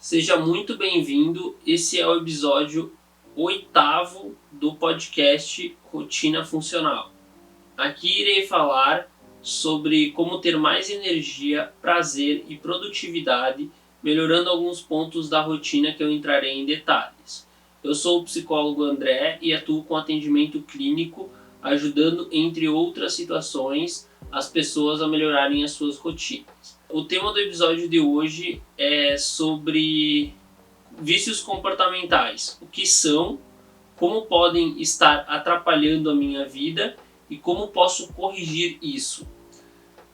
Seja muito bem-vindo, esse é o episódio 8º do podcast Rotina Funcional. Aqui irei falar sobre como ter mais energia, prazer e produtividade, melhorando alguns pontos da rotina que eu entrarei em detalhes. Eu sou o psicólogo André e atuo com atendimento clínico, ajudando, entre outras situações, as pessoas a melhorarem as suas rotinas. O tema do episódio de hoje é sobre vícios comportamentais. O que são, como podem estar atrapalhando a minha vida e como posso corrigir isso.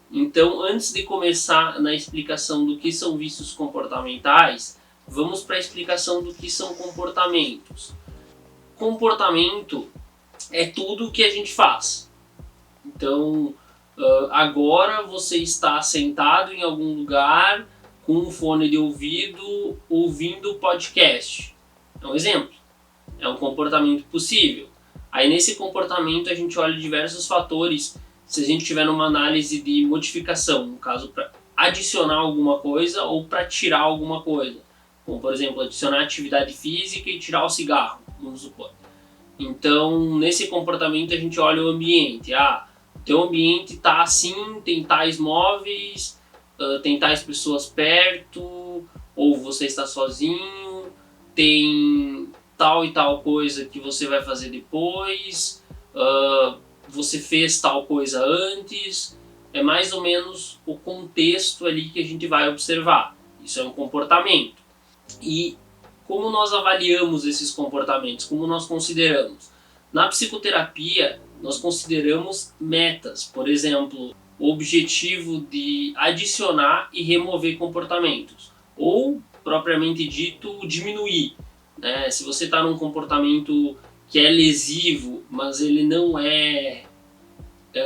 Então, antes de começar na explicação do que são vícios comportamentais, vamos para a explicação do que são comportamentos. Comportamento é tudo o que a gente faz. Então, agora você está sentado em algum lugar com um fone de ouvido ouvindo podcast. É um exemplo. É um comportamento possível. Aí nesse comportamento a gente olha diversos fatores. Se a gente tiver numa análise de modificação, no caso para adicionar alguma coisa ou para tirar alguma coisa. Como por exemplo, adicionar atividade física e tirar o cigarro, vamos supor. Então nesse comportamento a gente olha o ambiente. Teu ambiente está assim, tem tais móveis, tem tais pessoas perto, ou você está sozinho, tem tal e tal coisa que você vai fazer depois, você fez tal coisa antes. É mais ou menos o contexto ali que a gente vai observar. Isso é um comportamento. E como nós avaliamos esses comportamentos? Como nós consideramos? Na psicoterapia, nós consideramos metas, por exemplo, o objetivo de adicionar e remover comportamentos, ou, propriamente dito, diminuir. Se você está num comportamento que é lesivo, mas ele não é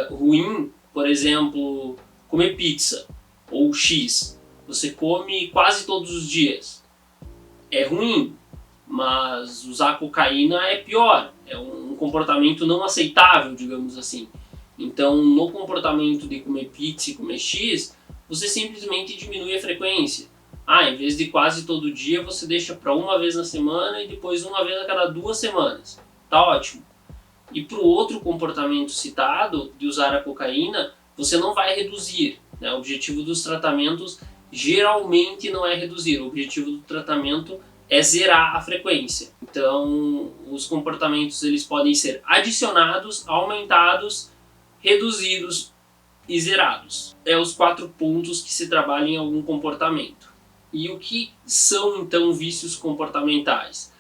ruim, por exemplo, comer pizza ou X, você come quase todos os dias. É ruim, mas usar cocaína é pior, é um comportamento não aceitável, digamos assim. Então, no comportamento de comer pizza e comer X, você simplesmente diminui a frequência. Em vez de quase todo dia, você deixa para uma vez na semana e depois uma vez a cada 2 semanas. Tá ótimo. E para o outro comportamento citado, de usar a cocaína, você não vai reduzir. O objetivo dos tratamentos geralmente não é reduzir, o objetivo do tratamento é zerar a frequência. Então, os comportamentos eles podem ser adicionados, aumentados, reduzidos e zerados. É os 4 pontos que se trabalha em algum comportamento. E o que são, então, vícios comportamentais?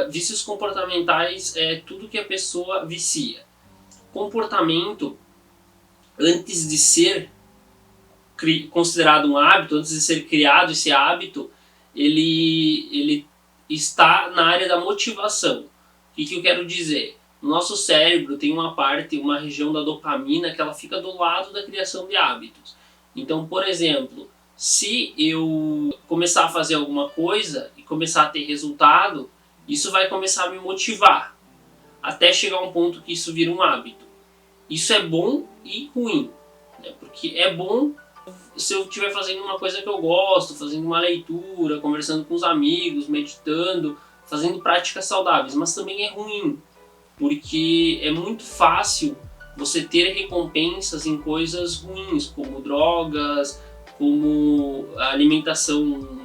Vícios comportamentais é tudo que a pessoa vicia. Comportamento, antes de ser considerado um hábito, antes de ser criado esse hábito, ele está na área da motivação. O que eu quero dizer? No nosso cérebro tem uma região da dopamina que ela fica do lado da criação de hábitos. Então, por exemplo, se eu começar a fazer alguma coisa e começar a ter resultado, isso vai começar a me motivar, até chegar a um ponto que isso vira um hábito. Isso é bom e ruim, porque é bom se eu estiver fazendo uma coisa que eu gosto, fazendo uma leitura, conversando com os amigos, meditando, fazendo práticas saudáveis, mas também é ruim, porque é muito fácil você ter recompensas em coisas ruins, como drogas, como alimentação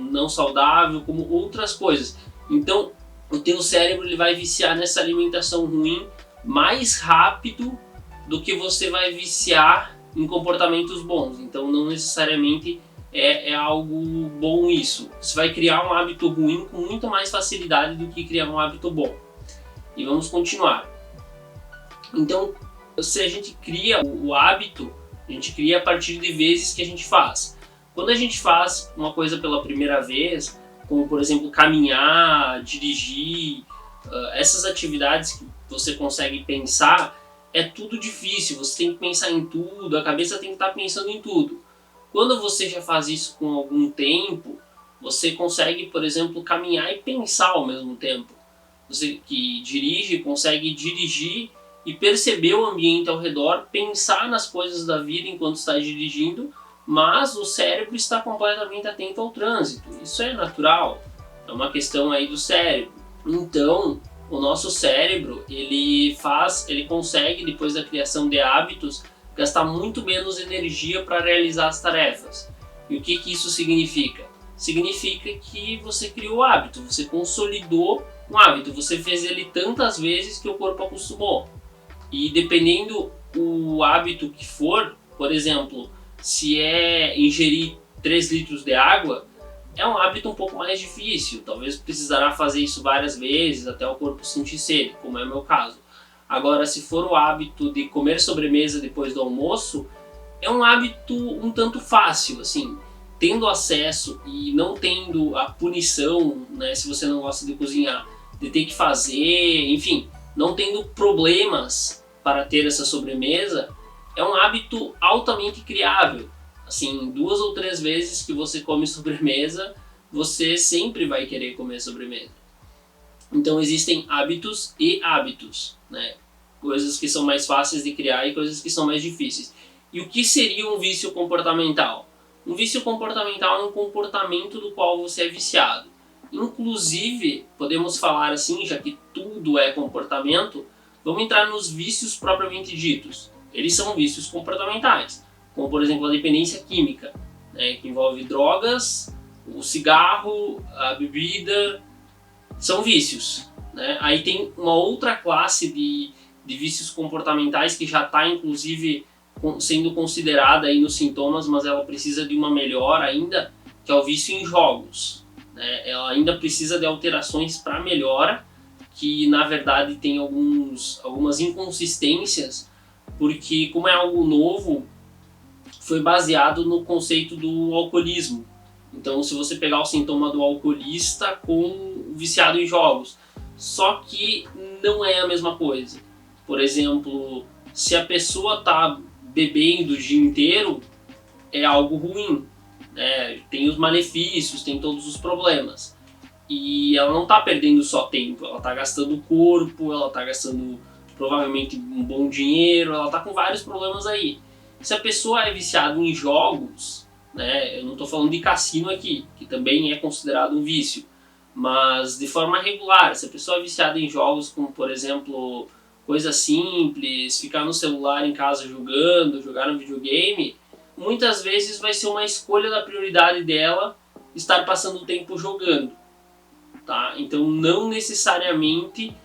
não saudável, como outras coisas. Então, o teu cérebro ele vai viciar nessa alimentação ruim mais rápido do que você vai viciar em comportamentos bons. Então, não necessariamente é algo bom isso. Você vai criar um hábito ruim com muito mais facilidade do que criar um hábito bom. E vamos continuar. Então, se a gente cria o hábito, a gente cria a partir de vezes que a gente faz. Quando a gente faz uma coisa pela primeira vez, como por exemplo caminhar, dirigir, essas atividades que você consegue pensar, é tudo difícil, você tem que pensar em tudo, a cabeça tem que estar pensando em tudo. Quando você já faz isso com algum tempo, você consegue, por exemplo, caminhar e pensar ao mesmo tempo. Você que dirige, consegue dirigir e perceber o ambiente ao redor, pensar nas coisas da vida enquanto está dirigindo, mas o cérebro está completamente atento ao trânsito. Isso é natural. É uma questão aí do cérebro. Então, o nosso cérebro, ele consegue, depois da criação de hábitos, gastar muito menos energia para realizar as tarefas. E o que isso significa? Significa que você criou o hábito, você consolidou um hábito, você fez ele tantas vezes que o corpo acostumou. E dependendo o hábito que for, por exemplo, se é ingerir 3 litros de água, é um hábito um pouco mais difícil. Talvez precisará fazer isso várias vezes até o corpo sentir sede, como é o meu caso. Agora, se for o hábito de comer sobremesa depois do almoço, é um hábito um tanto fácil, assim, tendo acesso e não tendo a punição, né, se você não gosta de cozinhar, de ter que fazer, enfim, não tendo problemas para ter essa sobremesa, é um hábito altamente criável. Assim, 2 ou 3 vezes que você come sobremesa, você sempre vai querer comer sobremesa. Então existem hábitos e hábitos, né? Coisas que são mais fáceis de criar e coisas que são mais difíceis. E o que seria um vício comportamental? Um vício comportamental é um comportamento do qual você é viciado. Inclusive, podemos falar assim, já que tudo é comportamento, vamos entrar nos vícios propriamente ditos. Eles são vícios comportamentais, como por exemplo a dependência química, né, que envolve drogas, o cigarro, a bebida, são vícios. Né? Aí tem uma outra classe de vícios comportamentais que já está inclusive sendo considerada aí nos sintomas, mas ela precisa de uma melhora ainda, que é o vício em jogos. Né? Ela ainda precisa de alterações para melhora, que na verdade tem algumas inconsistências, porque como é algo novo, foi baseado no conceito do alcoolismo. Então, se você pegar o sintoma do alcoolista com o viciado em jogos, só que não é a mesma coisa. Por exemplo, se a pessoa está bebendo o dia inteiro, é algo ruim, né? Tem os malefícios, tem todos os problemas. E ela não está perdendo só tempo, ela está gastando o corpo, ela está gastando provavelmente um bom dinheiro, ela está com vários problemas aí. Se a pessoa é viciada em jogos, né, eu não estou falando de cassino aqui, que também é considerado um vício, mas de forma regular, se a pessoa é viciada em jogos como, por exemplo, coisa simples, ficar no celular em casa jogando, jogar no videogame, muitas vezes vai ser uma escolha da prioridade dela estar passando o tempo jogando. Tá? Então não necessariamente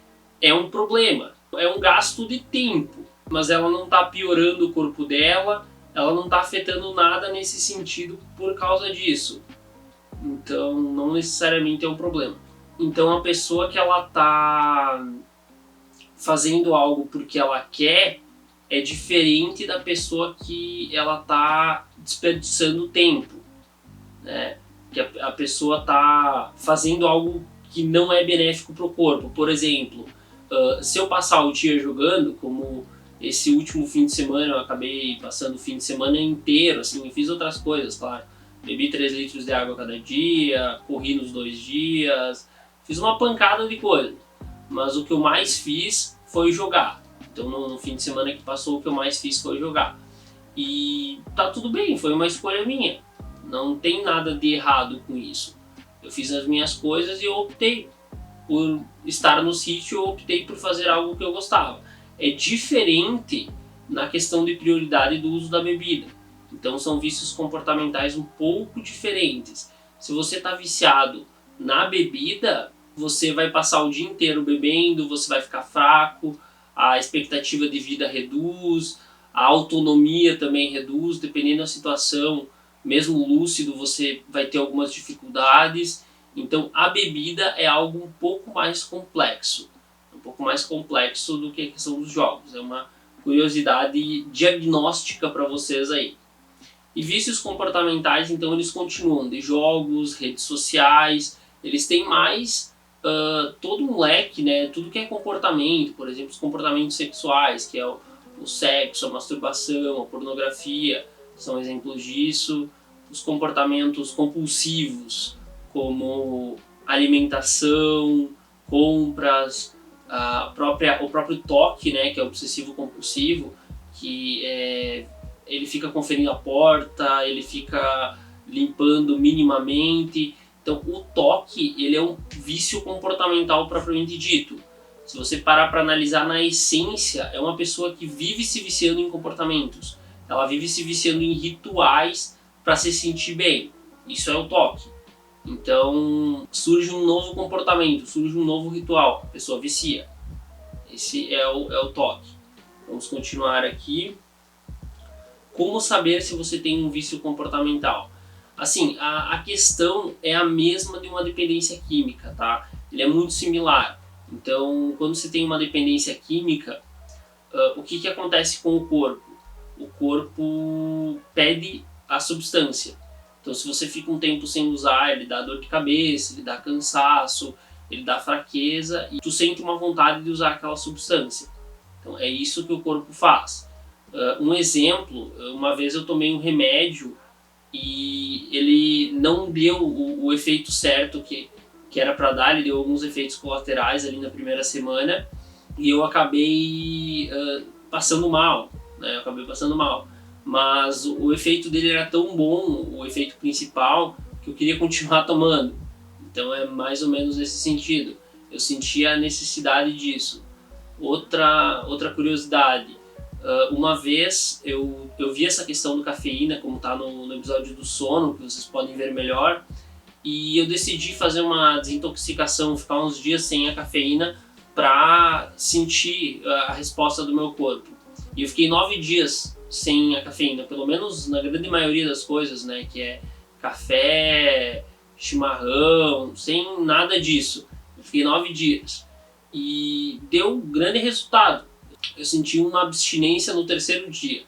é um problema, é um gasto de tempo, mas ela não está piorando o corpo dela, ela não está afetando nada nesse sentido por causa disso. Então não necessariamente é um problema. Então a pessoa que ela está fazendo algo porque ela quer é diferente da pessoa que ela está desperdiçando tempo, né? Que a pessoa está fazendo algo que não é benéfico para o corpo. Por exemplo, se eu passar o dia jogando, como esse último fim de semana eu acabei passando o fim de semana inteiro, assim, eu fiz outras coisas, claro. Bebi 3 litros de água cada dia, corri nos 2 dias, fiz uma pancada de coisas. Mas o que eu mais fiz foi jogar. Então no fim de semana que passou, o que eu mais fiz foi jogar. E tá tudo bem, foi uma escolha minha. Não tem nada de errado com isso. Eu fiz as minhas coisas e eu optei por estar no sítio, eu optei por fazer algo que eu gostava. É diferente na questão de prioridade do uso da bebida. Então são vícios comportamentais um pouco diferentes. Se você está viciado na bebida, você vai passar o dia inteiro bebendo, você vai ficar fraco, a expectativa de vida reduz, a autonomia também reduz, dependendo da situação. Mesmo lúcido, você vai ter algumas dificuldades. Então a bebida é algo um pouco mais complexo. Um pouco mais complexo do que a questão dos jogos. É uma curiosidade diagnóstica para vocês aí. E vícios comportamentais, então, eles continuam de jogos, redes sociais. Eles têm mais todo um leque, né? Tudo que é comportamento. Por exemplo, os comportamentos sexuais, que é o sexo, a masturbação, a pornografia. São exemplos disso. Os comportamentos compulsivos, como alimentação, compras, o próprio toque, né, que é obsessivo compulsivo, que ele fica conferindo a porta, ele fica limpando minimamente. Então, o toque, ele é um vício comportamental propriamente dito. Se você parar para analisar na essência, é uma pessoa que vive se viciando em comportamentos. Ela vive se viciando em rituais para se sentir bem. Isso é o toque. Então, surge um novo comportamento, surge um novo ritual, a pessoa vicia. Esse é o toque. Vamos continuar aqui. Como saber se você tem um vício comportamental? Assim, a questão é a mesma de uma dependência química, tá? Ele é muito similar. Então, quando você tem uma dependência química, o que acontece com o corpo? O corpo pede a substância. Então, se você fica um tempo sem usar, ele dá dor de cabeça, ele dá cansaço, ele dá fraqueza e tu sente uma vontade de usar aquela substância. Então, é isso que o corpo faz. Um exemplo, uma vez eu tomei um remédio e ele não deu o efeito certo que era para dar, ele deu alguns efeitos colaterais ali na primeira semana e eu acabei passando mal, né? Mas o efeito dele era tão bom, o efeito principal, que eu queria continuar tomando. Então é mais ou menos nesse sentido. Eu sentia a necessidade disso. Outra curiosidade, uma vez eu vi essa questão do cafeína, como está no episódio do sono, que vocês podem ver melhor, e eu decidi fazer uma desintoxicação, ficar uns dias sem a cafeína para sentir a resposta do meu corpo. E eu fiquei 9 dias sem a cafeína, pelo menos na grande maioria das coisas, né, que é café, chimarrão, sem nada disso. Eu fiquei 9 dias e deu grande resultado. Eu senti uma abstinência no terceiro dia.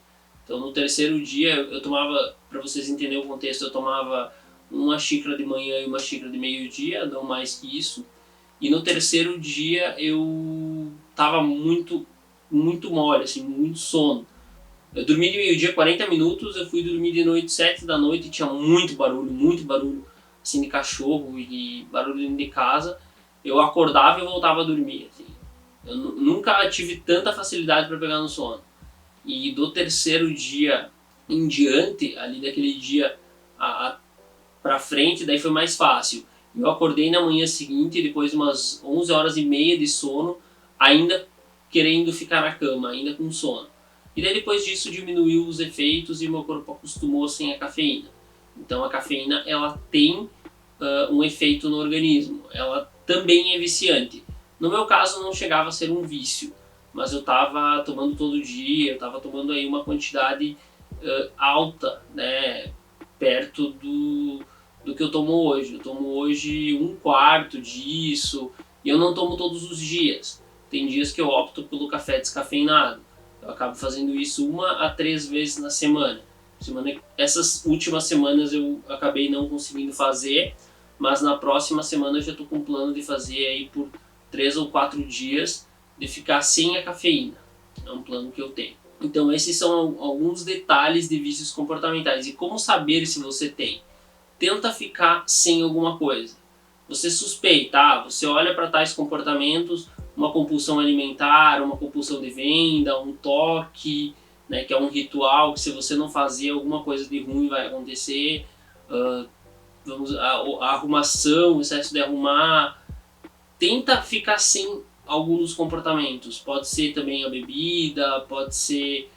Então no terceiro dia eu tomava, para vocês entenderem o contexto, eu tomava uma xícara de manhã e uma xícara de meio-dia, não mais que isso. E no terceiro dia eu tava muito mole, assim, muito sono. Eu dormi de meio-dia 40 minutos, eu fui dormir de noite 7 da noite e tinha muito barulho, assim, de cachorro e barulho dentro de casa. Eu acordava e voltava a dormir, assim. Eu nunca tive tanta facilidade para pegar no sono. E do terceiro dia em diante, ali daquele dia pra frente, daí foi mais fácil. Eu acordei na manhã seguinte, depois de umas 11 horas e meia de sono, ainda querendo ficar na cama, ainda com sono. E daí depois disso diminuiu os efeitos e meu corpo acostumou sem a cafeína. Então a cafeína, ela tem um efeito no organismo, ela também é viciante. No meu caso não chegava a ser um vício, mas eu estava tomando todo dia, eu estava tomando aí uma quantidade alta, né, perto do que eu tomo hoje. Eu tomo hoje 1/4 disso e eu não tomo todos os dias. Tem dias que eu opto pelo café descafeinado. Eu acabo fazendo isso 1 a 3 vezes na semana. Essas últimas semanas eu acabei não conseguindo fazer, mas na próxima semana eu já estou com um plano de fazer aí por 3 ou 4 dias de ficar sem a cafeína. É um plano que eu tenho. Então esses são alguns detalhes de vícios comportamentais. E como saber se você tem? Tenta ficar sem alguma coisa. Você suspeita, você olha para tais comportamentos, uma compulsão alimentar, uma compulsão de venda, um toque, né, que é um ritual que se você não fazer alguma coisa de ruim vai acontecer, a arrumação, o excesso de arrumar. Tenta ficar sem alguns dos comportamentos. Pode ser também a bebida, pode ser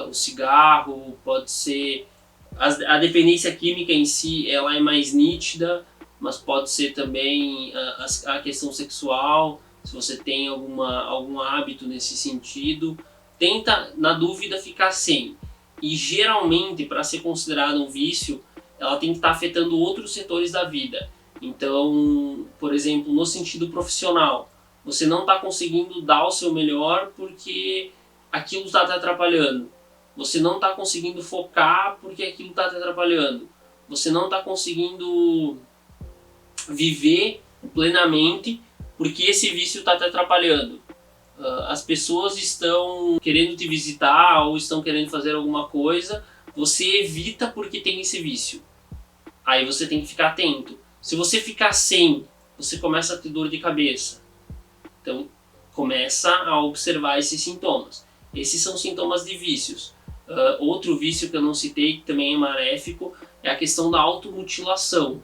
o cigarro, pode ser... A dependência química em si, ela é mais nítida, mas pode ser também a questão sexual, se você tem algum hábito nesse sentido. Tenta, na dúvida, ficar sem. E geralmente, para ser considerado um vício, ela tem que estar afetando outros setores da vida. Então, por exemplo, no sentido profissional, você não está conseguindo dar o seu melhor porque aquilo está te atrapalhando. Você não está conseguindo focar porque aquilo está te atrapalhando. Você não está conseguindo viver plenamente porque esse vício está te atrapalhando. As pessoas estão querendo te visitar ou estão querendo fazer alguma coisa, você evita porque tem esse vício. Aí você tem que ficar atento. Se você ficar sem, você começa a ter dor de cabeça. Então, começa a observar esses sintomas. Esses são sintomas de vícios. Outro vício que eu não citei, que também é maléfico, é a questão da automutilação.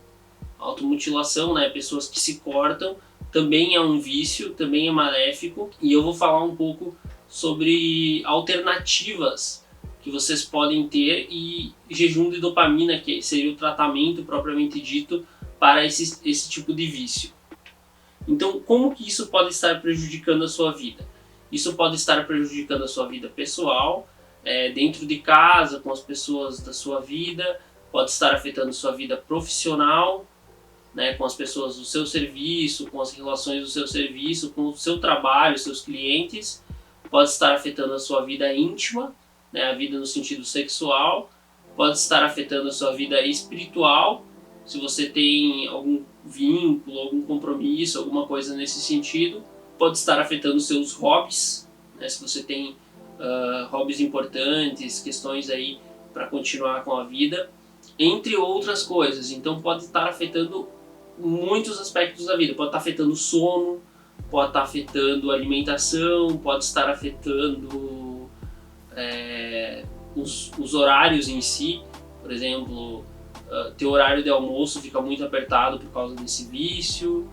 Automutilação, né, pessoas que se cortam, também é um vício, também é maléfico, e eu vou falar um pouco sobre alternativas que vocês podem ter e jejum de dopamina, que seria o tratamento propriamente dito para esse tipo de vício. Então, como que isso pode estar prejudicando a sua vida? Isso pode estar prejudicando a sua vida pessoal, dentro de casa, com as pessoas da sua vida, pode estar afetando a sua vida profissional, né, com as pessoas do seu serviço, com as relações do seu serviço, com o seu trabalho, seus clientes, pode estar afetando a sua vida íntima, né, a vida no sentido sexual, pode estar afetando a sua vida espiritual, se você tem algum vínculo, algum compromisso, alguma coisa nesse sentido, pode estar afetando os seus hobbies, né, se você tem hobbies importantes, questões aí para continuar com a vida, entre outras coisas. Então pode estar afetando muitos aspectos da vida, pode estar afetando o sono, pode estar afetando a alimentação, pode estar afetando os horários em si. Por exemplo, teu horário de almoço fica muito apertado por causa desse vício,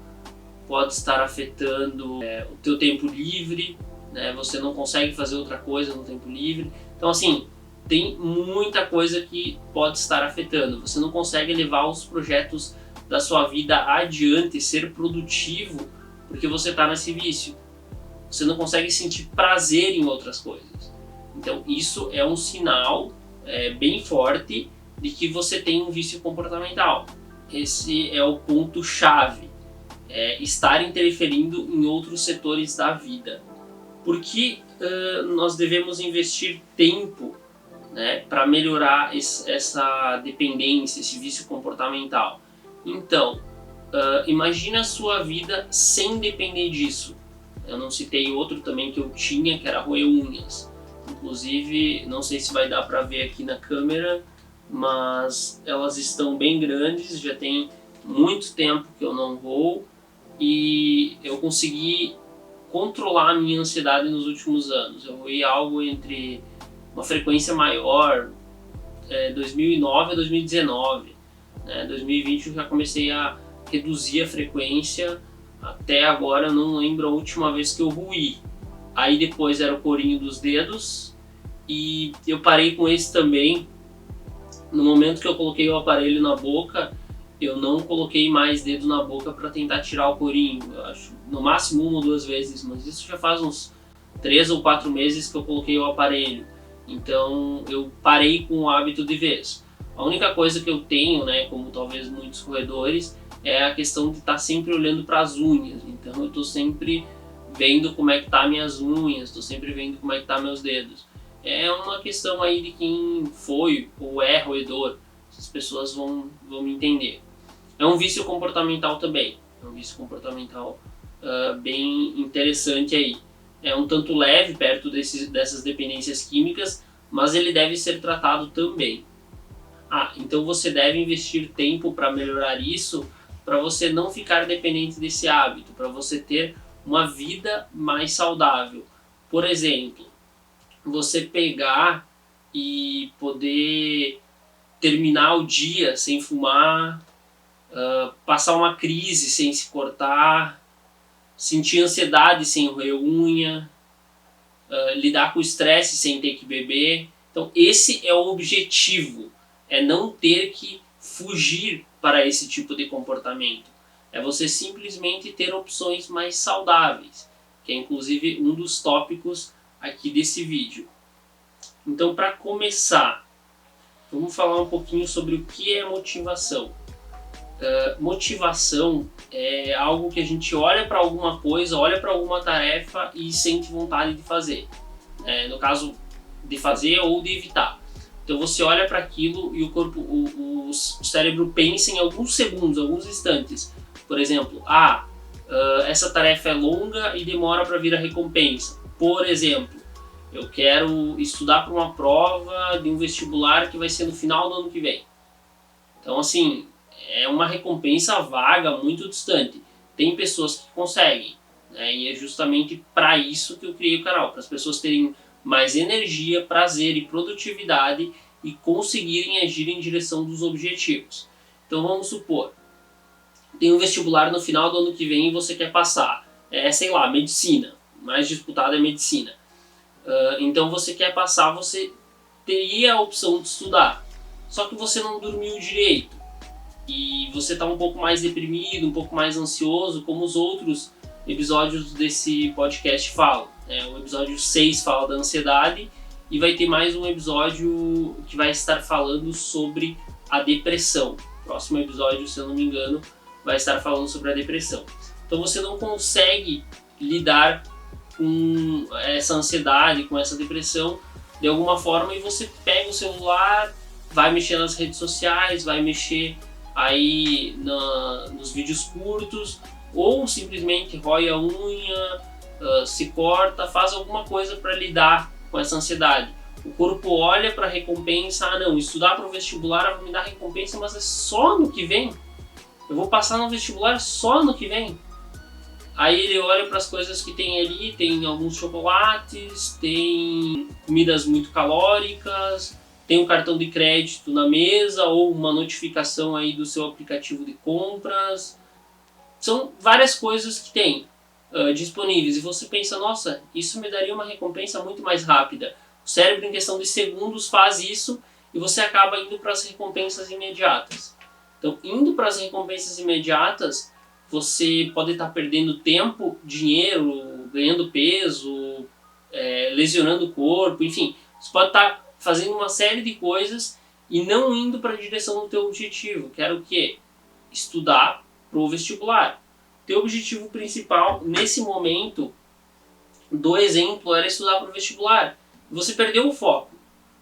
pode estar afetando o teu tempo livre, né? Você não consegue fazer outra coisa no tempo livre. Então assim, tem muita coisa que pode estar afetando. Você não consegue levar os projetos da sua vida adiante, ser produtivo, porque você está nesse vício. Você não consegue sentir prazer em outras coisas. Então isso é um sinal bem forte de que você tem um vício comportamental. Esse é o ponto-chave, estar interferindo em outros setores da vida. Por que nós devemos investir tempo, né, para melhorar essa dependência, esse vício comportamental? Então, imagina a sua vida sem depender disso. Eu não citei outro também que eu tinha, que era roer unhas. Inclusive, não sei se vai dar para ver aqui na câmera, mas elas estão bem grandes, já tem muito tempo que eu não roo, e eu consegui controlar a minha ansiedade nos últimos anos. Eu roí algo entre uma frequência maior, 2009 a 2019. 2020 eu já comecei a reduzir a frequência, até agora eu não lembro a última vez que eu roí. Aí depois era o corinho dos dedos, e eu parei com esse também. No momento que eu coloquei o aparelho na boca, eu não coloquei mais dedo na boca para tentar tirar o corinho. Eu acho no máximo 1 ou 2 vezes, mas isso já faz uns 3 ou 4 meses que eu coloquei o aparelho. Então eu parei com o hábito de vez. A única coisa que eu tenho, né, como talvez muitos corredores, é a questão de estar sempre olhando para as unhas. Então eu estou sempre vendo como é que tá minhas unhas, estou sempre vendo como é que tá meus dedos. É uma questão aí de quem foi ou é roedor. As pessoas vão me entender. É um vício comportamental também. É um vício comportamental bem interessante aí. É um tanto leve perto dessas dependências químicas, mas ele deve ser tratado também. Então você deve investir tempo para melhorar isso, para você não ficar dependente desse hábito, para você ter uma vida mais saudável. Por exemplo, você pegar e poder terminar o dia sem fumar, passar uma crise sem se cortar, sentir ansiedade sem roer unha, lidar com o estresse sem ter que beber. Então esse é o objetivo, é não ter que fugir para esse tipo de comportamento. É você simplesmente ter opções mais saudáveis, que é inclusive um dos tópicos aqui desse vídeo. Então, para começar, vamos falar um pouquinho sobre o que é motivação. Motivação é algo que a gente olha para alguma coisa, olha para alguma tarefa e sente vontade de fazer. No caso, de fazer ou de evitar. Então você olha para aquilo e o corpo, o cérebro pensa em alguns segundos, alguns instantes. Por exemplo, essa tarefa é longa e demora para vir a recompensa. Por exemplo, eu quero estudar para uma prova de um vestibular que vai ser no final do ano que vem. Então assim, é uma recompensa vaga, muito distante. Tem pessoas que conseguem, né? E é justamente para isso que eu criei o canal, para as pessoas terem mais energia, prazer e produtividade e conseguirem agir em direção dos objetivos. Então vamos supor, tem um vestibular no final do ano que vem e você quer passar. Sei lá, medicina. Mais disputada é medicina. Então você quer passar, você teria a opção de estudar. Só que você não dormiu direito. E você está um pouco mais deprimido, um pouco mais ansioso, como os outros episódios desse podcast falam. O episódio 6 fala da ansiedade e vai ter mais um episódio que vai estar falando sobre a depressão. O próximo episódio, se eu não me engano, vai estar falando sobre a depressão. Então você não consegue lidar com essa ansiedade, com essa depressão de alguma forma, e você pega o celular, vai mexer nas redes sociais, vai mexer aí nos vídeos curtos, ou simplesmente rói a unha, se corta, faz alguma coisa para lidar com essa ansiedade. O corpo olha para a recompensa, não, estudar para o vestibular vai me dar recompensa, mas é só no que vem. Eu vou passar no vestibular só no que vem. Aí ele olha para as coisas que tem ali, tem alguns chocolates, tem comidas muito calóricas, tem um cartão de crédito na mesa ou uma notificação aí do seu aplicativo de compras. São várias coisas que tem disponíveis e você pensa, nossa, isso me daria uma recompensa muito mais rápida. O cérebro, em questão de segundos, faz isso e você acaba indo para as recompensas imediatas. Então, indo para as recompensas imediatas, você pode estar perdendo tempo, dinheiro, ganhando peso, lesionando o corpo, enfim. Você pode estar fazendo uma série de coisas e não indo para a direção do teu objetivo, que era o quê? Estudar para o vestibular. Teu objetivo principal, nesse momento do exemplo, era estudar para o vestibular. Você perdeu o foco.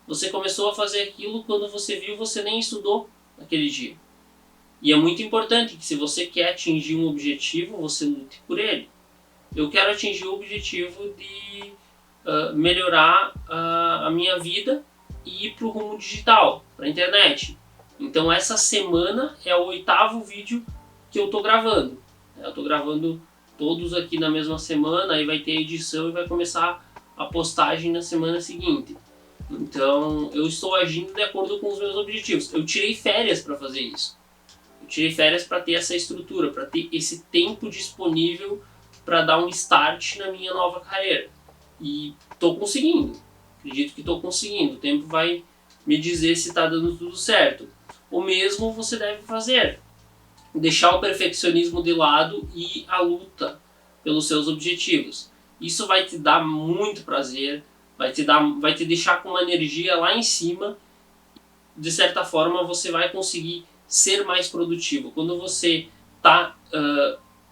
Você começou a fazer aquilo, quando você viu, você nem estudou naquele dia. E é muito importante que, se você quer atingir um objetivo, você lute por ele. Eu quero atingir o objetivo de melhorar a minha vida e ir para o rumo digital, para a internet. Então essa semana é o 8º vídeo que eu estou gravando. Eu estou gravando todos aqui na mesma semana, aí vai ter edição e vai começar a postagem na semana seguinte. Então eu estou agindo de acordo com os meus objetivos. Eu tirei férias para fazer isso. Eu tirei férias para ter essa estrutura, para ter esse tempo disponível para dar um start na minha nova carreira. E estou conseguindo. Acredito que estou conseguindo. O tempo vai me dizer se está dando tudo certo. O mesmo você deve fazer. Deixar o perfeccionismo de lado e a luta pelos seus objetivos. Isso vai te dar muito prazer, vai te deixar com uma energia lá em cima. De certa forma você vai conseguir ser mais produtivo. Quando você está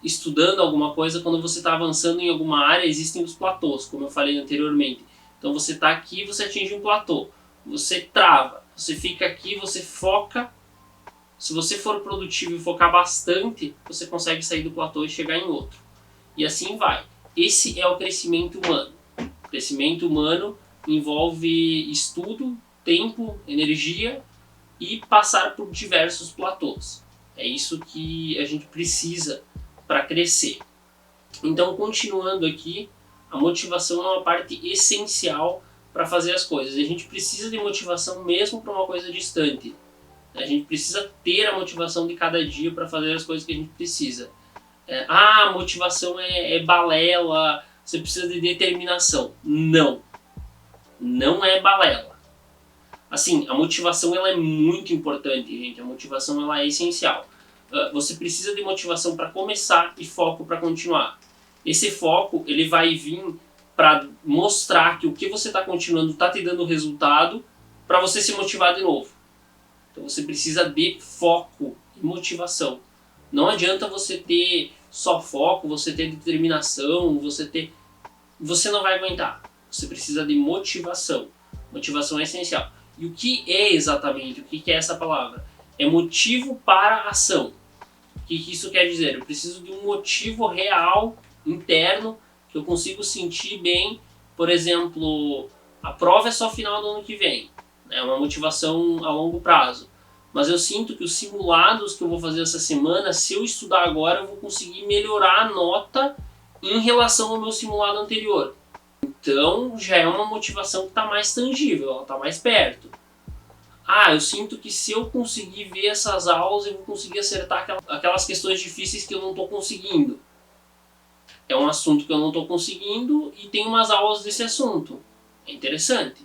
estudando alguma coisa, quando você está avançando em alguma área, existem os platôs, como eu falei anteriormente. Então você está aqui, você atinge um platô, você trava, você fica aqui, você foca. Se você for produtivo e focar bastante, você consegue sair do platô e chegar em outro. E assim vai. Esse é o crescimento humano. O crescimento humano envolve estudo, tempo, energia e passar por diversos platôs. É isso que a gente precisa para crescer. Então, continuando aqui, a motivação é uma parte essencial para fazer as coisas. A gente precisa de motivação mesmo para uma coisa distante. A gente precisa ter a motivação de cada dia para fazer as coisas que a gente precisa. A motivação é balela, você precisa de determinação. Não. Não é balela. Assim, a motivação ela é muito importante, gente. A motivação ela é essencial. Você precisa de motivação para começar e foco para continuar. Esse foco ele vai vir para mostrar que o que você está continuando está te dando resultado para você se motivar de novo. Então você precisa de foco e motivação. Não adianta você ter só foco, você ter determinação, você não vai aguentar. Você precisa de motivação. Motivação é essencial. E o que é exatamente? O que é essa palavra? É motivo para a ação. O que isso quer dizer? Eu preciso de um motivo real, interno, que eu consigo sentir bem. Por exemplo, a prova é só final do ano que vem. É uma motivação a longo prazo. Mas eu sinto que os simulados que eu vou fazer essa semana, se eu estudar agora, eu vou conseguir melhorar a nota em relação ao meu simulado anterior. Então já é uma motivação que está mais tangível, ela está mais perto. Eu sinto que se eu conseguir ver essas aulas, eu vou conseguir acertar aquelas questões difíceis que eu não estou conseguindo. É um assunto que eu não estou conseguindo e tem umas aulas desse assunto. É interessante.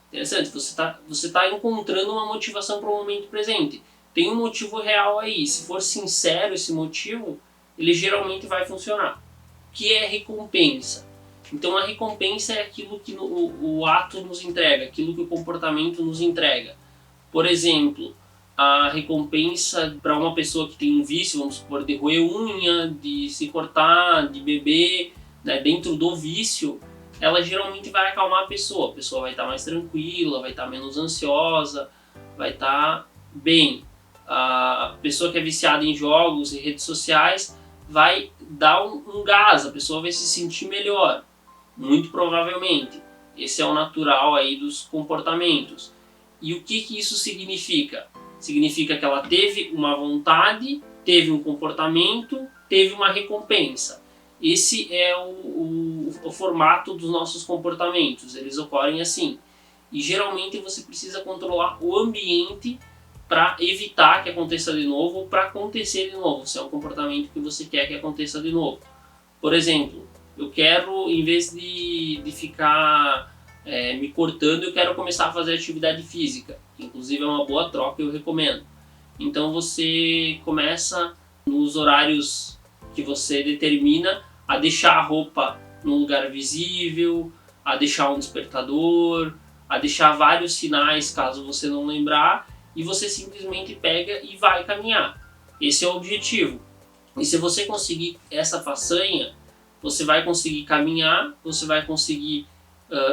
Interessante, você tá encontrando uma motivação para o momento presente. Tem um motivo real aí. Se for sincero esse motivo, ele geralmente vai funcionar. O que é recompensa? Então a recompensa é aquilo que o ato nos entrega, aquilo que o comportamento nos entrega. Por exemplo, a recompensa para uma pessoa que tem um vício, vamos supor, de roer unha, de se cortar, de beber, né, dentro do vício, ela geralmente vai acalmar a pessoa vai estar mais tranquila, vai estar menos ansiosa, vai estar bem. A pessoa que é viciada em jogos e redes sociais vai dar um gás, a pessoa vai se sentir melhor, muito provavelmente. Esse é o natural aí dos comportamentos. E o que isso significa? Significa que ela teve uma vontade, teve um comportamento, teve uma recompensa. Esse é o formato dos nossos comportamentos, eles ocorrem assim. E geralmente você precisa controlar o ambiente para evitar que aconteça de novo ou para acontecer de novo, se é um comportamento que você quer que aconteça de novo. Por exemplo, eu quero, em vez de ficar me cortando, eu quero começar a fazer atividade física. Inclusive é uma boa troca, eu recomendo. Então você começa nos horários que você determina a deixar a roupa num lugar visível, a deixar um despertador, a deixar vários sinais caso você não lembrar, e você simplesmente pega e vai caminhar. Esse é o objetivo. E se você conseguir essa façanha, você vai conseguir caminhar, você vai conseguir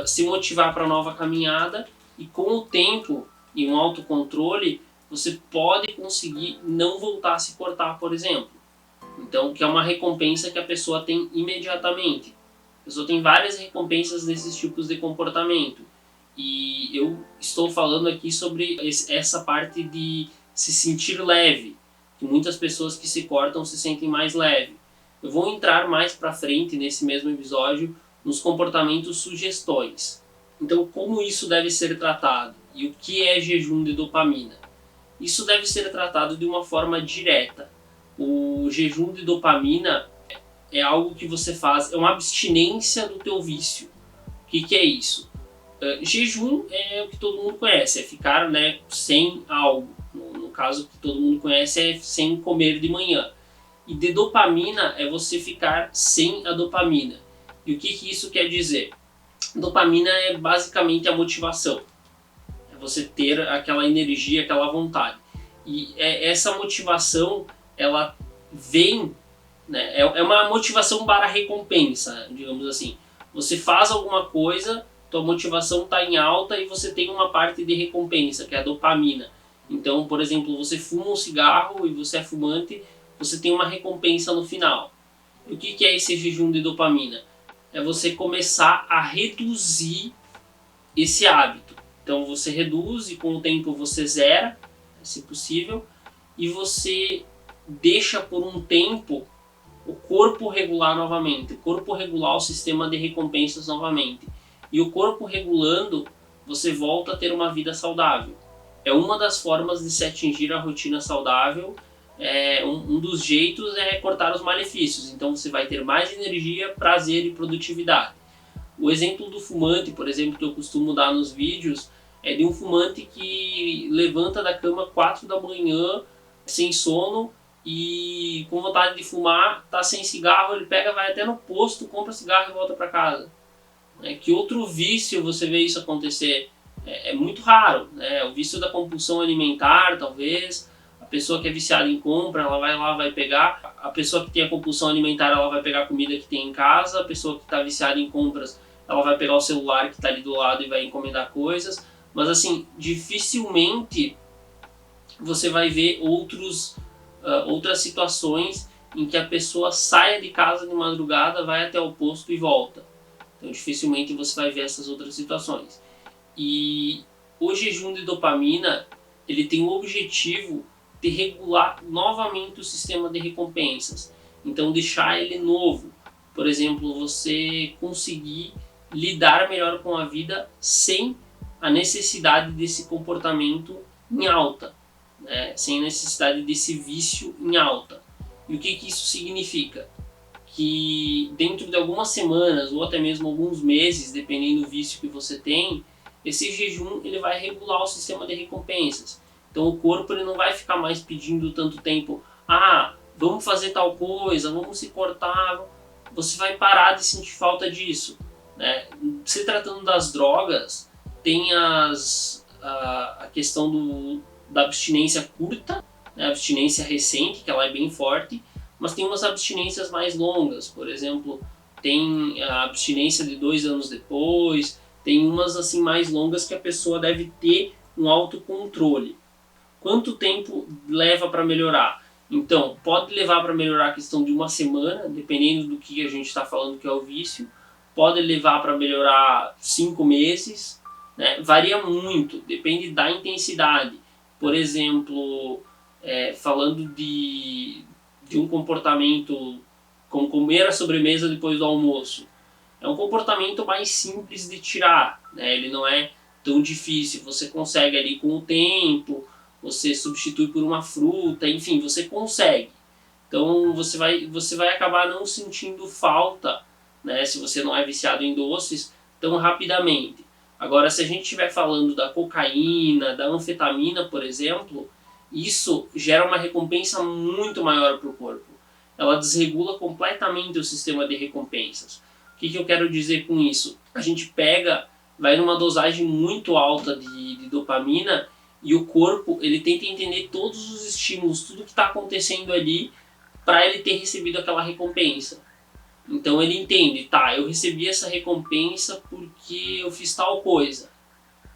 se motivar para a nova caminhada, e com o tempo e um autocontrole você pode conseguir não voltar a se cortar, por exemplo. Então, que é uma recompensa que a pessoa tem imediatamente. A pessoa tem várias recompensas desses tipos de comportamento. E eu estou falando aqui sobre essa parte de se sentir leve, que muitas pessoas que se cortam se sentem mais leve. Eu vou entrar mais para frente nesse mesmo episódio nos comportamentos sugestões. Então, como isso deve ser tratado e o que é jejum de dopamina? Isso deve ser tratado de uma forma direta. O jejum de dopamina é algo que você faz, é uma abstinência do teu vício. O que é isso? Jejum é o que todo mundo conhece, é ficar, né, sem algo. No caso que todo mundo conhece é sem comer de manhã. E de dopamina é você ficar sem a dopamina. E o que isso quer dizer? Dopamina é basicamente a motivação. É você ter aquela energia, aquela vontade. E essa motivação, ela vem, né, é uma motivação para recompensa, digamos assim. Você faz alguma coisa, tua motivação está em alta e você tem uma parte de recompensa, que é a dopamina. Então, por exemplo, você fuma um cigarro e você é fumante, você tem uma recompensa no final. E o que é esse jejum de dopamina? É você começar a reduzir esse hábito. Então você reduz e com o tempo você zera, se possível, e você deixa por um tempo o corpo regular novamente, o corpo regular o sistema de recompensas novamente. E o corpo regulando, você volta a ter uma vida saudável. É uma das formas de se atingir a rotina saudável. Um dos jeitos é cortar os malefícios. Então você vai ter mais energia, prazer e produtividade. O exemplo do fumante, por exemplo, que eu costumo dar nos vídeos, é de um fumante que levanta da cama 4 da manhã, sem sono e com vontade de fumar, tá sem cigarro, ele pega, vai até no posto, compra cigarro e volta para casa. Que outro vício você vê isso acontecer? É muito raro, né? O vício da compulsão alimentar, talvez. A pessoa que é viciada em compra, ela vai lá, vai pegar. A pessoa que tem a compulsão alimentar, ela vai pegar a comida que tem em casa. A pessoa que está viciada em compras, ela vai pegar o celular que está ali do lado e vai encomendar coisas. Mas assim, dificilmente você vai ver outras situações em que a pessoa saia de casa de madrugada, vai até o posto e volta. Então dificilmente você vai ver essas outras situações. E o jejum de dopamina, ele tem o objetivo de regular novamente o sistema de recompensas. Então deixar ele novo. Por exemplo, você conseguir lidar melhor com a vida sem a necessidade desse comportamento em alta, né? Sem necessidade desse vício em alta. E o que isso significa? Que dentro de algumas semanas ou até mesmo alguns meses, dependendo do vício que você tem, esse jejum ele vai regular o sistema de recompensas. Então o corpo ele não vai ficar mais pedindo tanto tempo, vamos fazer tal coisa, vamos se cortar. Você vai parar de sentir falta disso, né? Se tratando das drogas, tem a questão da abstinência curta, né? A abstinência recente, que ela é bem forte, mas tem umas abstinências mais longas. Por exemplo, tem a abstinência de 2 anos depois, tem umas assim mais longas que a pessoa deve ter um autocontrole. Quanto tempo leva para melhorar? Então, pode levar para melhorar a questão de 1 semana, dependendo do que a gente está falando que é o vício. Pode levar para melhorar 5 meses, né? Varia muito, depende da intensidade. Por exemplo, falando de um comportamento como comer a sobremesa depois do almoço. É um comportamento mais simples de tirar, né? Ele não é tão difícil, você consegue ali com o tempo, você substitui por uma fruta, enfim, você consegue. Então você vai acabar não sentindo falta, né, se você não é viciado em doces, tão rapidamente. Agora, se a gente estiver falando da cocaína, da anfetamina, por exemplo, isso gera uma recompensa muito maior para o corpo. Ela desregula completamente o sistema de recompensas. O que eu quero dizer com isso? A gente vai numa dosagem muito alta de dopamina e o corpo ele tenta entender todos os estímulos, tudo que está acontecendo ali para ele ter recebido aquela recompensa. Então ele entende, eu recebi essa recompensa porque eu fiz tal coisa.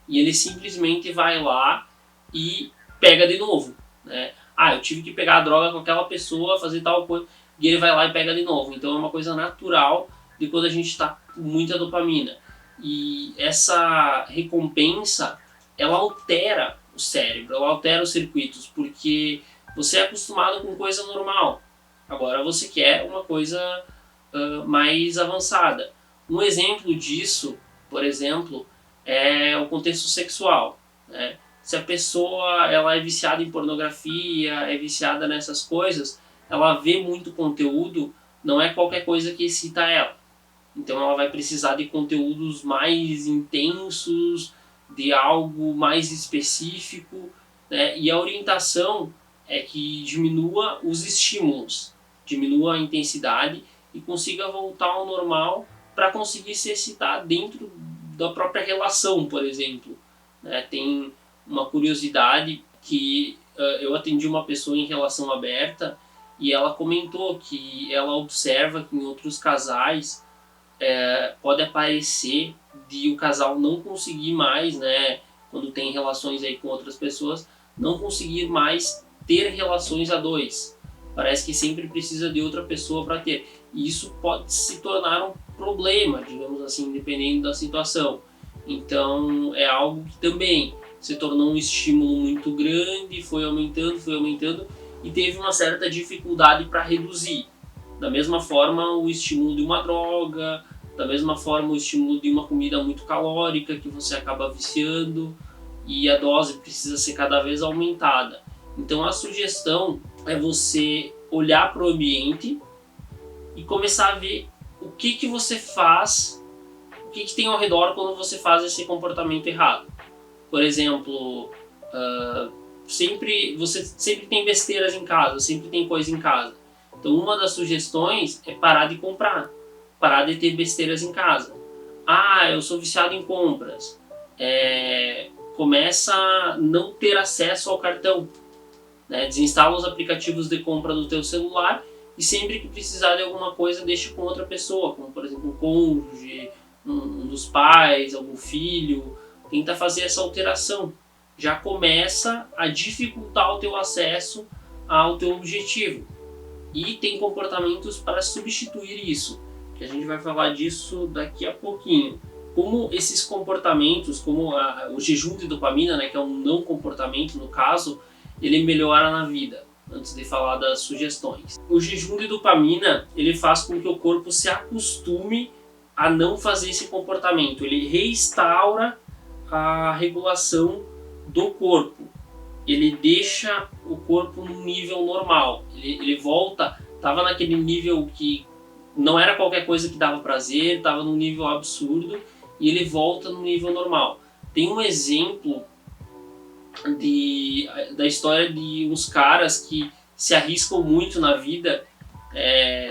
E ele simplesmente vai lá e pega de novo, né? Eu tive que pegar a droga com aquela pessoa, fazer tal coisa, e ele vai lá e pega de novo. Então é uma coisa natural de quando a gente está com muita dopamina. E essa recompensa, ela altera o cérebro, ela altera os circuitos, porque você é acostumado com coisa normal. Agora você quer uma coisa mais avançada. Um exemplo disso, por exemplo, é o contexto sexual, né? Se a pessoa ela é viciada em pornografia, é viciada nessas coisas, ela vê muito conteúdo, não é qualquer coisa que excita ela. Então ela vai precisar de conteúdos mais intensos, de algo mais específico, né? E a orientação é que diminua os estímulos, diminua a intensidade e consiga voltar ao normal para conseguir se excitar dentro da própria relação, por exemplo, né? Tem uma curiosidade que eu atendi uma pessoa em relação aberta e ela comentou que ela observa que em outros casais pode aparecer de o casal não conseguir mais, né, quando tem relações aí com outras pessoas, não conseguir mais ter relações a dois. Parece que sempre precisa de outra pessoa para ter. E isso pode se tornar um problema, digamos assim, dependendo da situação. Então é algo que também se tornou um estímulo muito grande, foi aumentando e teve uma certa dificuldade para reduzir. Da mesma forma o estímulo de uma droga, da mesma forma o estímulo de uma comida muito calórica que você acaba viciando e a dose precisa ser cada vez aumentada. Então a sugestão é você olhar para o ambiente e começar a ver o que você faz, o que tem ao redor quando você faz esse comportamento errado. Por exemplo, você sempre tem besteiras em casa, sempre tem coisa em casa. Então uma das sugestões é parar de comprar, parar de ter besteiras em casa. Eu sou viciado em compras. Começa a não ter acesso ao cartão, né? Desinstala os aplicativos de compra do teu celular e sempre que precisar de alguma coisa deixa com outra pessoa, como por exemplo um cônjuge, um dos pais, algum filho. Tenta fazer essa alteração. Já começa a dificultar o teu acesso ao teu objetivo. E tem comportamentos para substituir isso, que a gente vai falar disso daqui a pouquinho. Como esses comportamentos, como o jejum de dopamina, né, que é um não comportamento no caso, ele melhora na vida, antes de falar das sugestões. O jejum de dopamina, ele faz com que o corpo se acostume a não fazer esse comportamento. Ele restaura a regulação do corpo. Ele deixa o corpo num nível normal. Ele volta, estava naquele nível que não era qualquer coisa que dava prazer, estava num nível absurdo, e ele volta no nível normal. Tem um exemplo da história de uns caras que se arriscam muito na vida,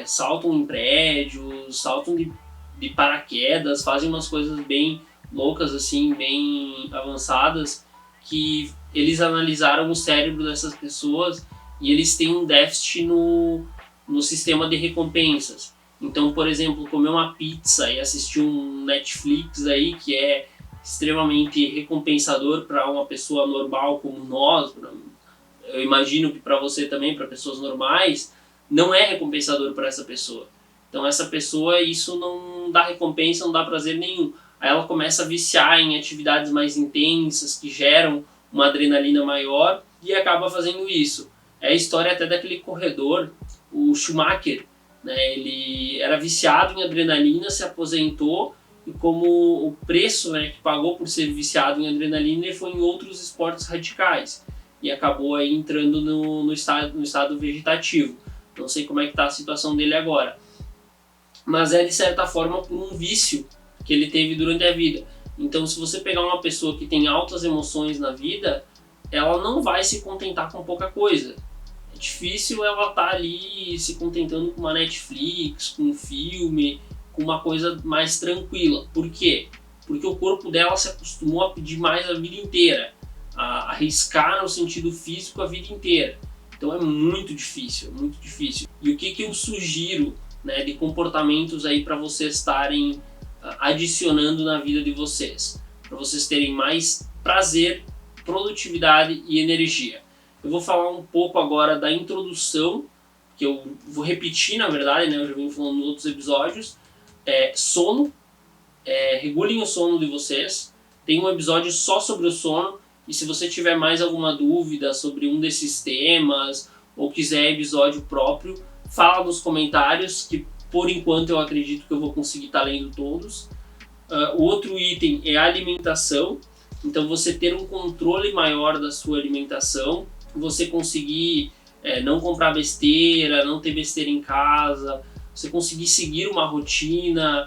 saltam em prédios, saltam de paraquedas, fazem umas coisas bem loucas, assim, bem avançadas, que eles analisaram o cérebro dessas pessoas e eles têm um déficit no sistema de recompensas. Então, por exemplo, comer uma pizza e assistir um Netflix aí, que é extremamente recompensador para uma pessoa normal como nós, eu imagino que para você também, para pessoas normais, não é recompensador para essa pessoa. Então essa pessoa, isso não dá recompensa, não dá prazer nenhum. Aí ela começa a viciar em atividades mais intensas, que geram uma adrenalina maior, e acaba fazendo isso. É a história até daquele corredor, o Schumacher, né? Ele era viciado em adrenalina, se aposentou, e como o preço, né, que pagou por ser viciado em adrenalina, ele foi em outros esportes radicais e acabou aí entrando no estado vegetativo. Não sei como é que está a situação dele agora, mas é de certa forma por um vício que ele teve durante a vida. Então, se você pegar uma pessoa que tem altas emoções na vida, ela não vai se contentar com pouca coisa. É difícil ela estar ali se contentando com uma Netflix, com um filme, com uma coisa mais tranquila. Por quê? Porque o corpo dela se acostumou a pedir mais a vida inteira, a arriscar no sentido físico a vida inteira. Então é muito difícil, é muito difícil. E o que eu sugiro, né, de comportamentos aí para vocês estarem adicionando na vida de vocês, para vocês terem mais prazer, produtividade e energia. Eu vou falar um pouco agora da introdução, que eu vou repetir na verdade, né, eu já vim falando em outros episódios. Sono, regulem o sono de vocês. Tem um episódio só sobre o sono, e se você tiver mais alguma dúvida sobre um desses temas ou quiser episódio próprio, fala nos comentários, que por enquanto eu acredito que eu vou conseguir estar lendo todos. O outro item é a alimentação. Então você ter um controle maior da sua alimentação, você conseguir não comprar besteira, não ter besteira em casa, você conseguir seguir uma rotina,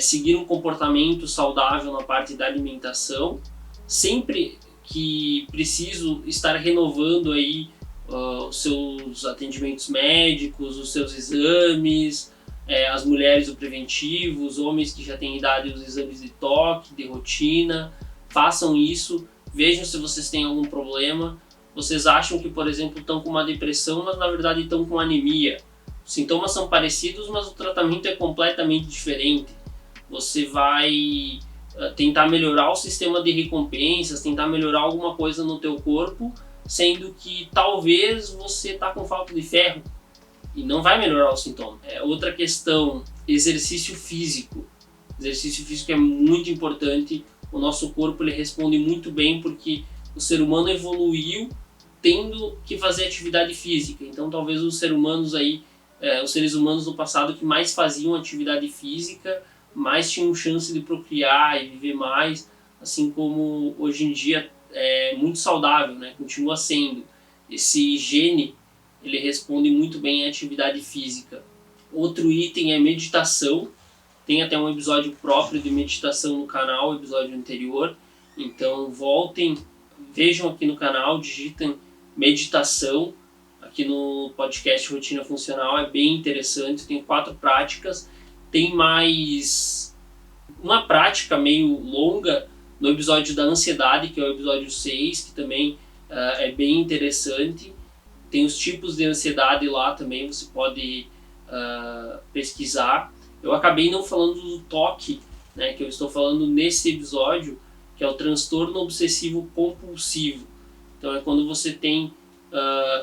seguir um comportamento saudável na parte da alimentação. Sempre que preciso estar renovando aí os seus atendimentos médicos, os seus exames, as mulheres o preventivo, os homens que já têm idade os exames de toque, de rotina. Façam isso, vejam se vocês têm algum problema. Vocês acham que, por exemplo, estão com uma depressão, mas na verdade estão com anemia. Os sintomas são parecidos, mas o tratamento é completamente diferente. Você vai tentar melhorar o sistema de recompensas, tentar melhorar alguma coisa no teu corpo, sendo que talvez você está com falta de ferro e não vai melhorar o sintoma. Outra questão, exercício físico. Exercício físico é muito importante. O nosso corpo ele responde muito bem porque o ser humano evoluiu tendo que fazer atividade física. Então talvez os seres humanos do passado que mais faziam atividade física, mais tinham chance de procriar e viver mais, assim como hoje em dia é muito saudável, né? Continua sendo. Esse gene ele responde muito bem à atividade física. Outro item é meditação. Tem até um episódio próprio de meditação no canal, o episódio anterior. Então voltem, vejam aqui no canal, digitem meditação. Aqui no podcast Rotina Funcional é bem interessante, tem 4 práticas. Tem mais uma prática meio longa no episódio da ansiedade, que é o episódio 6, que também é bem interessante. Tem os tipos de ansiedade lá também, você pode pesquisar. Eu acabei não falando do toque, né, que eu estou falando nesse episódio, que é o transtorno obsessivo compulsivo. Então é quando você tem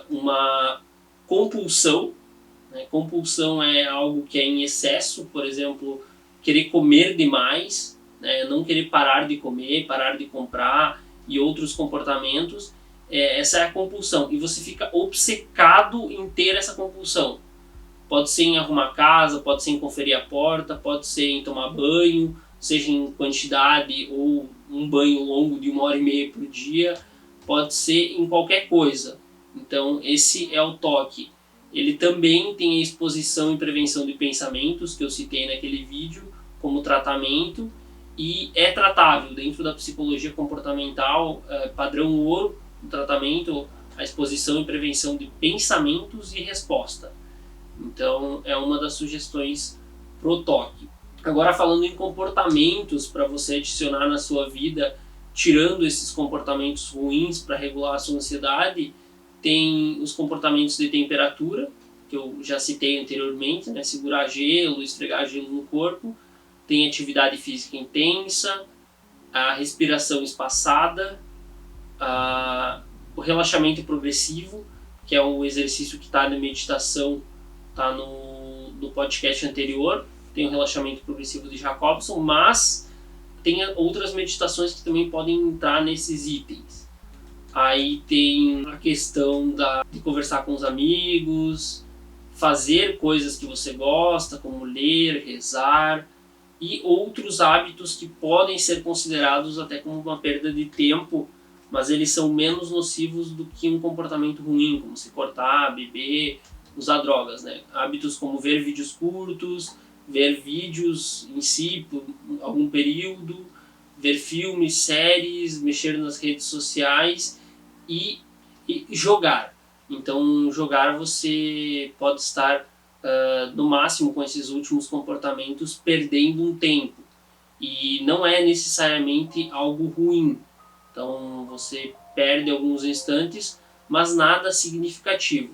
uma compulsão. Compulsão é algo que é em excesso, por exemplo, querer comer demais, né? Não querer parar de comer, parar de comprar e outros comportamentos. Essa é a compulsão, e você fica obcecado em ter essa compulsão. Pode ser em arrumar casa, pode ser em conferir a porta, pode ser em tomar banho, seja em quantidade ou um banho longo de 1h30 por dia, pode ser em qualquer coisa. Então esse é o toque. Ele também tem a exposição e prevenção de pensamentos, que eu citei naquele vídeo, como tratamento, e é tratável dentro da psicologia comportamental, padrão ouro, o tratamento, a exposição e prevenção de pensamentos e resposta. Então é uma das sugestões pro toque. Agora falando em comportamentos para você adicionar na sua vida, tirando esses comportamentos ruins para regular a sua ansiedade, tem os comportamentos de temperatura, que eu já citei anteriormente, né? Segurar gelo, esfregar gelo no corpo. Tem atividade física intensa, a respiração espaçada, o relaxamento progressivo, que é um exercício que está na meditação, está no podcast anterior. Tem o relaxamento progressivo de Jacobson, mas tem outras meditações que também podem entrar nesses itens. Aí tem a questão de conversar com os amigos, fazer coisas que você gosta, como ler, rezar, e outros hábitos que podem ser considerados até como uma perda de tempo, mas eles são menos nocivos do que um comportamento ruim, como se cortar, beber, usar drogas, né? Hábitos como ver vídeos curtos, ver vídeos em si por algum período, ver filmes, séries, mexer nas redes sociais e jogar. Então, jogar você pode estar, no máximo com esses últimos comportamentos, perdendo um tempo. E não é necessariamente algo ruim. Então, você perde alguns instantes, mas nada significativo.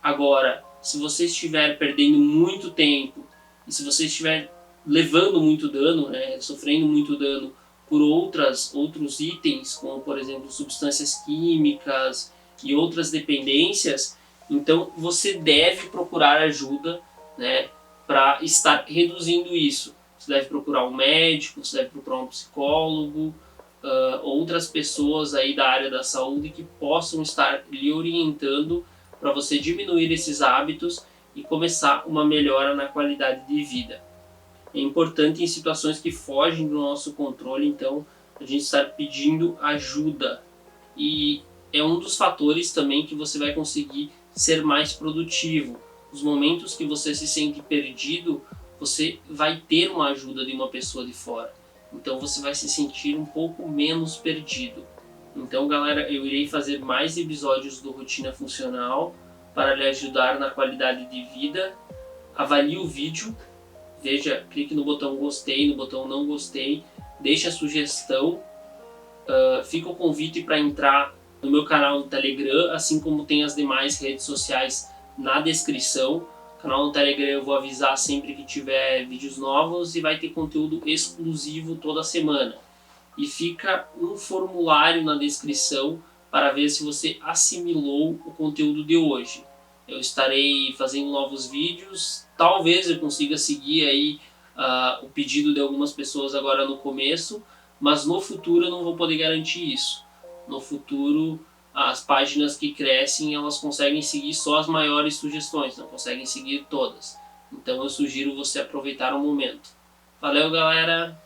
Agora, se você estiver perdendo muito tempo, e se você estiver levando muito dano, né, sofrendo muito dano por outros itens, como por exemplo substâncias químicas e outras dependências, então você deve procurar ajuda, né, para estar reduzindo isso. Você deve procurar um médico, você deve procurar um psicólogo, outras pessoas aí da área da saúde que possam estar lhe orientando para você diminuir esses hábitos e começar uma melhora na qualidade de vida. É importante em situações que fogem do nosso controle, então, a gente estar pedindo ajuda. E é um dos fatores também que você vai conseguir ser mais produtivo. Os momentos que você se sente perdido, você vai ter uma ajuda de uma pessoa de fora. Então você vai se sentir um pouco menos perdido. Então, galera, eu irei fazer mais episódios do Rotina Funcional para lhe ajudar na qualidade de vida. Avalie o vídeo, veja, clique no botão gostei, no botão não gostei, deixe a sugestão. Fica o convite para entrar no meu canal no Telegram, assim como tem as demais redes sociais na descrição. O canal no Telegram eu vou avisar sempre que tiver vídeos novos e vai ter conteúdo exclusivo toda semana. E fica um formulário na descrição para ver se você assimilou o conteúdo de hoje. Eu estarei fazendo novos vídeos, talvez eu consiga seguir aí o pedido de algumas pessoas agora no começo, mas no futuro eu não vou poder garantir isso. No futuro, as páginas que crescem, elas conseguem seguir só as maiores sugestões, não conseguem seguir todas. Então eu sugiro você aproveitar o momento. Valeu, galera!